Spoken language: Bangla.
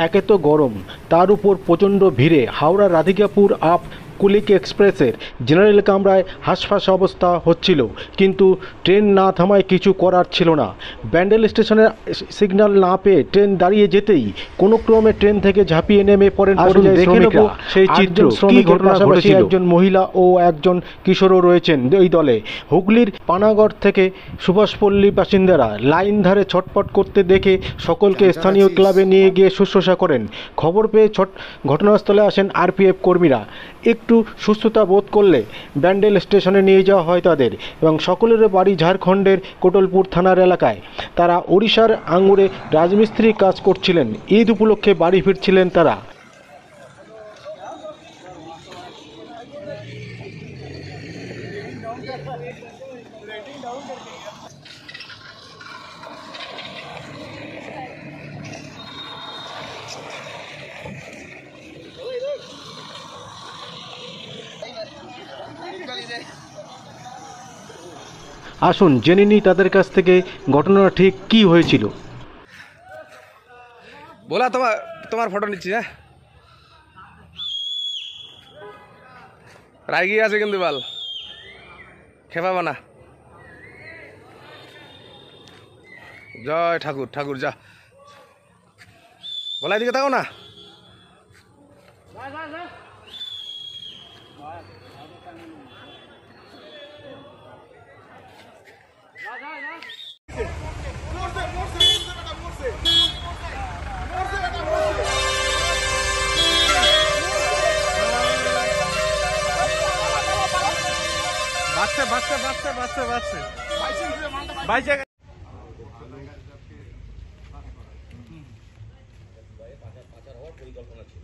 একে তো গরম, তার উপর প্রচণ্ড ভিড়ে হাওড়া রাধিকাপুর আপ কুলিক এক্সপ্রেসের জেনারেল কামরায় হাঁসফাঁস অবস্থা হচ্ছিল, কিন্তু ট্রেন না থামায় কিছু করার ছিল না। ব্যান্ডেল স্টেশনের সিগন্যাল না পেয়ে ট্রেন দাঁড়িয়ে যেতেই কোনো ক্রমে ট্রেন থেকে ঝাঁপিয়ে নেমে পড়েন পরিযায়ী শ্রমিকরা। সেই চিত্র শ্রমিকের পাশাপাশি একজন মহিলা ও একজন কিশোরও রয়েছেন এই দলে। হুগলির পানাগড় থেকে সুভাষপল্লী বাসিন্দারা লাইন ধারে ছটপট করতে দেখে সকলকে স্থানীয় ক্লাবে নিয়ে গিয়ে শুশ্রূষা করেন। খবর পেয়ে ঘটনাস্থলে আসেন আরপিএফ কর্মীরা। একটু সুস্থতা বোধ করলে ব্যান্ডেল স্টেশনে নিয়ে যাওয়া হয় তাদের, এবং সকলের বাড়ি ঝাড়খণ্ডের কোটলপুর থানার এলাকায়। তারা ওড়িশার আঙ্গুরে রাজমিস্ত্রি কাজ করছিলেন। ঈদ উপলক্ষে বাড়ি ফিরছিলেন তারা। আসুন জেনে নিই তাদের কাছ থেকে ঘটনা ঠিক কি হয়েছিল। बोला তোমার ফটো নিচ্ছি। হ্যাঁ, রাগি আছে কিন্তু বাল খেপাবা না। জয় ঠাকুর, ঠাকুর যা বলাই দিকে থাকো না। বাচ্চা বাচ্চা বাচ্চা বাচ্চা বাচ্চা বাইচে পরিকল্পনা ছিল।